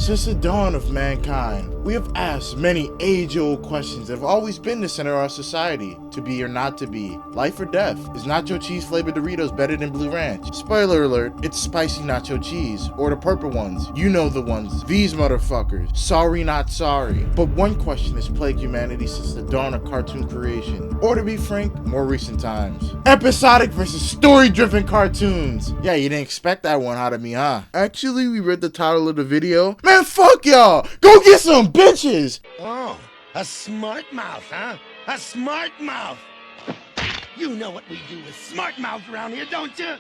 Since the dawn of mankind, we have asked many age-old questions that have always been the center of our society. To be or not to be, life or death. Is nacho cheese flavored Doritos better than Blue Ranch? Spoiler alert, it's spicy nacho cheese, or the purple ones. You know the ones. These motherfuckers. Sorry not sorry. But one question has plagued humanity since the dawn of cartoon creation. Or to be frank, more recent times. Episodic versus story-driven cartoons. Yeah, you didn't expect that one out of me, huh? Actually, we read the title of the video. Man, fuck y'all! Go get some bitches! Oh, a smart mouth, huh? A smart mouth! You know what we do with smart mouths around here, don't you?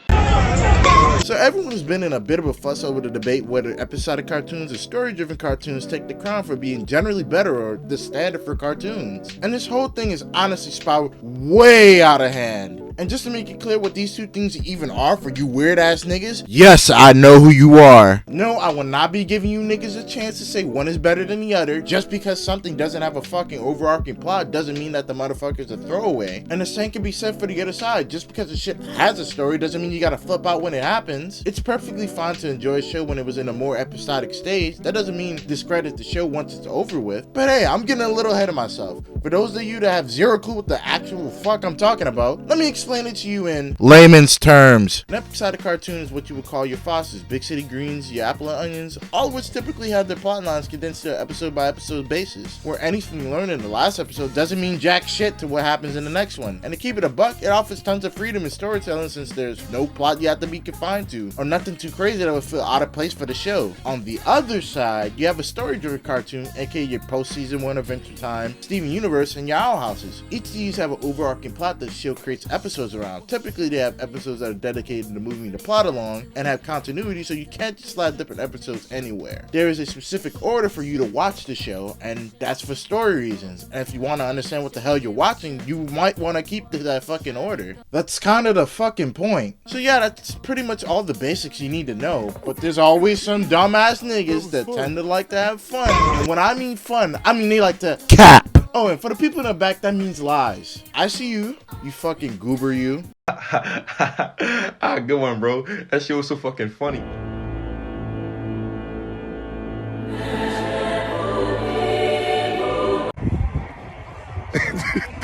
So everyone's been in a bit of a fuss over the debate whether episodic cartoons or story-driven cartoons take the crown for being generally better or the standard for cartoons. And this whole thing is honestly spiraled way out of hand. And just to make it clear what these two things even are for you weird ass niggas, yes, I know who you are. No, I will not be giving you niggas a chance to say one is better than the other. Just because something doesn't have a fucking overarching plot doesn't mean that the motherfucker's a throwaway. And the same can be said for the other side. Just because the shit has a story doesn't mean you gotta flip out when it happens. It's perfectly fine to enjoy a show when it was in a more episodic stage. That doesn't mean discredit the show once it's over with. But hey, I'm getting a little ahead of myself. For those of you that have zero clue what the actual fuck I'm talking about, let me explain it to you in layman's terms. An episodic cartoon is what you would call your Fosters, Big City Greens, your Apple and Onions, all of which typically have their plot lines condensed to an episode by episode basis, where anything you learn in the last episode doesn't mean jack shit to what happens in the next one. And to keep it a buck, it offers tons of freedom in storytelling since there's no plot you have to be confined to, or nothing too crazy that would feel out of place for the show. On the other side, you have a story-driven cartoon, aka your post-season 1 Adventure Time, Steven Universe, and your Owl Houses. Each of these have an overarching plot that the show creates episodes around. Typically, they have episodes that are dedicated to moving the plot along and have continuity, so you can't just slide different episodes anywhere. There is a specific order for you to watch the show, and that's for story reasons. And if you want to understand what the hell you're watching, you might want to keep to that fucking order. That's kind of the fucking point. So yeah, that's pretty much all the basics you need to know, but there's always some dumbass niggas that tend to like to have fun. And when I mean fun, I mean they like to cap. Oh, and for the people in the back, that means lies. I see you, you fucking goober you. Good one, bro. That shit was so fucking funny.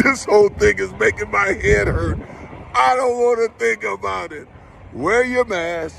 This whole thing is making my head hurt. I don't want to think about it. Wear your mask.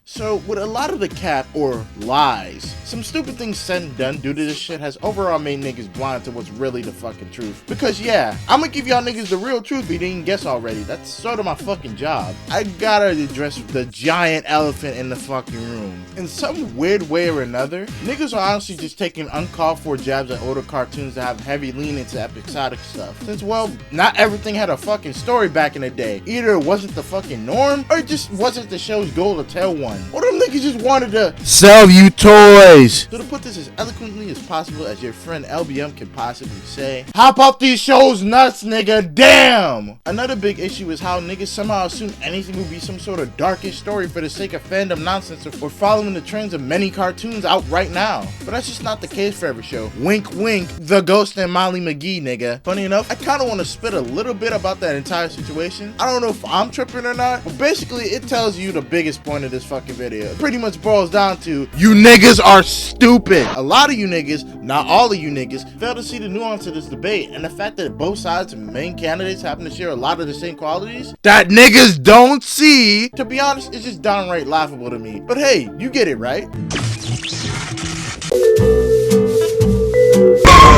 So, with a lot of the cap, or lies, some stupid things said and done due to this shit has overall made niggas blind to what's really the fucking truth. Because yeah, I'm gonna give y'all niggas the real truth if you didn't guess already. That's sort of my fucking job. I gotta address the giant elephant in the fucking room. In some weird way or another, niggas are honestly just taking uncalled for jabs at older cartoons that have heavy lean into episodic stuff. Since, well, not everything had a fucking story back in the day. Either it wasn't the fucking norm, or it just wasn't the show's goal to tell one. Or them niggas just wanted to sell you toys. So to put this as eloquently as possible as your friend LBM can possibly say, hop up these shows nuts, nigga, damn! Another big issue is how niggas somehow assume anything will be some sort of darkish story for the sake of fandom nonsense or following the trends of many cartoons out right now. But that's just not the case for every show. Wink wink, The Ghost and Molly McGee, nigga. Funny enough, I kinda wanna spit a little bit about that entire situation. I don't know if I'm tripping or not, but basically it tells you the biggest point of this fucking video. It pretty much boils down to, you niggas are stupid. A lot of you niggas, not all of you niggas, fail to see the nuance of this debate and the fact that both sides and main candidates happen to share a lot of the same qualities that niggas don't see. To be honest, it's just downright laughable to me. But hey, you get it, right?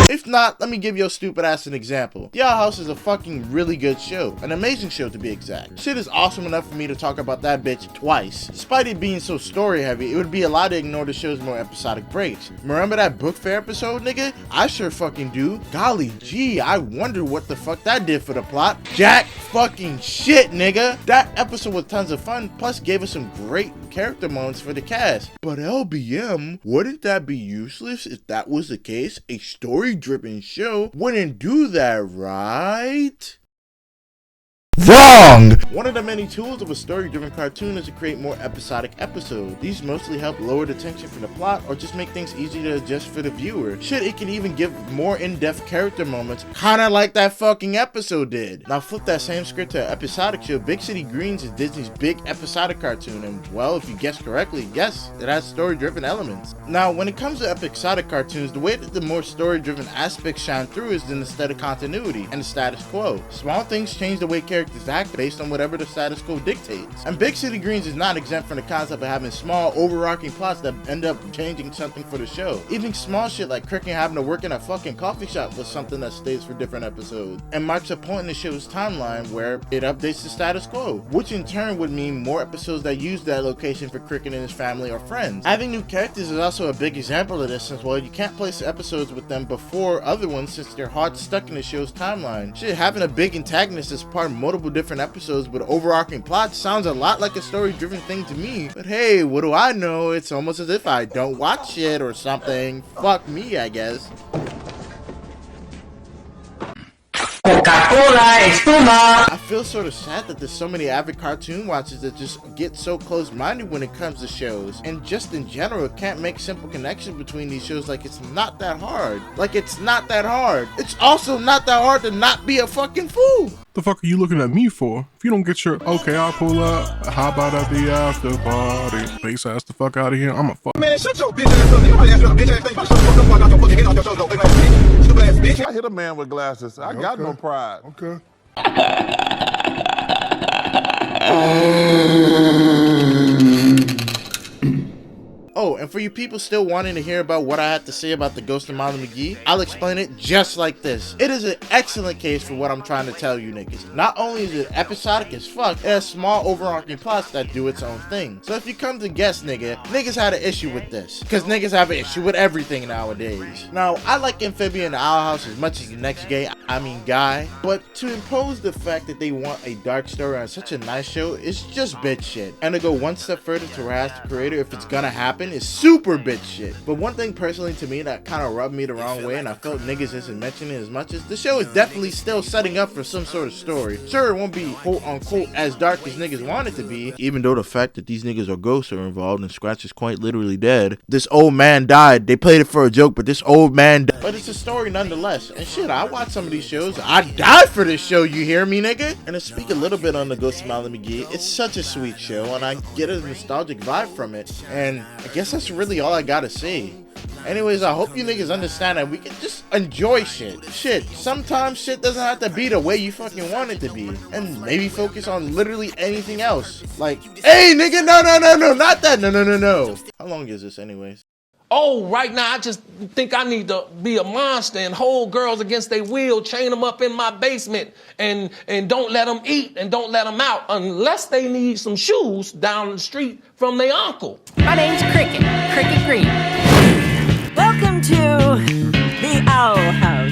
If not, let me give your stupid ass an example. The Owl House is a fucking really good show. An amazing show to be exact. Shit is awesome enough for me to talk about that bitch twice. Despite it being so story heavy, it would be a lot to ignore the show's more episodic breaks. Remember that book fair episode, nigga? I sure fucking do. Golly gee, I wonder what the fuck that did for the plot. Jack fucking shit, nigga. That episode was tons of fun, plus gave us some great character moments for the cast. But LBM, wouldn't that be useless if that was the case? A story-driven show wouldn't do that, right? Wrong! One of the many tools of a story-driven cartoon is to create more episodic episodes. These mostly help lower the tension from the plot or just make things easy to adjust for the viewer. Shit, it can even give more in-depth character moments, kinda like that fucking episode did. Now flip that same script to an episodic show. Big City Greens is Disney's big episodic cartoon, and well, if you guessed correctly, yes, it has story-driven elements. Now, when it comes to episodic cartoons, the way that the more story-driven aspects shine through is in the steady continuity and the status quo. Small things change the way characters act based on whatever the status quo dictates. And Big City Greens is not exempt from the concept of having small, overarching plots that end up changing something for the show. Even small shit like Cricket having to work in a fucking coffee shop was something that stays for different episodes, and marks a point in the show's timeline where it updates the status quo, which in turn would mean more episodes that use that location for Cricket and his family or friends. Having new characters is also a big example of this, since, well, you can't place episodes with them before other ones since they're hard stuck in the show's timeline. Shit, having a big antagonist as part of multiple different episodes with overarching plots sounds a lot like a story-driven thing to me. But hey, what do I know? It's almost as if I don't watch it or something. Fuck me, I guess. I feel sort of sad that there's so many avid cartoon watchers that just get so close-minded when it comes to shows, and just in general can't make simple connections between these shows. Like, it's not that hard. It's also not that hard to not be a fucking fool. The fuck are you looking at me for? If you don't get your okay, I'll pull up. How about at the after party? Face ass the fuck out of here. I'm a fuck. Man, shut your bitch ass up. Nobody asked you a bitch ass thing. Shut the fuck up. I got your fucking head out your shoulders. Stupid ass bitch. Stupid ass bitch. I hit a man with glasses. I got no pride. Okay. Oh, and for you people still wanting to hear about what I have to say about the Ghost of Molly McGee, I'll explain it just like this. It is an excellent case for what I'm trying to tell you niggas. Not only is it episodic as fuck, it has small overarching plots that do its own thing. So if you come to guess, niggas had an issue with this. Cause niggas have an issue with everything nowadays. Now, I like Amphibia and the Owl House as much as the next guy, but to impose the fact that they want a dark story on such a nice show is just bitch shit. And to go one step further to harass the creator if it's gonna happen is super bitch shit. But one thing personally to me that kind of rubbed me the wrong way, and I felt niggas isn't mentioning it as much, is the show is definitely still setting up for some sort of story. Sure, it won't be quote unquote as dark as niggas want it to be, even though the fact that these niggas are ghosts are involved and Scratch is quite literally dead. This old man died. They played it for a joke, but this old man died. But it's a story nonetheless. And shit, I watch some of these shows. I die for this show, you hear me, nigga? And to speak a little bit on the Ghost of Molly McGee, it's such a sweet show and I get a nostalgic vibe from it. And I guess that's really all I gotta say. Anyways, I hope you niggas understand that we can just enjoy shit. Sometimes shit doesn't have to be the way you fucking want it to be. And maybe focus on literally anything else. Like, hey nigga, no, not that, no. How long is this anyways? Oh, right now I just think I need to be a monster and hold girls against their will, chain them up in my basement, and don't let them eat and don't let them out unless they need some shoes down the street from their uncle. My name's Cricket Green. Welcome to the Owl House.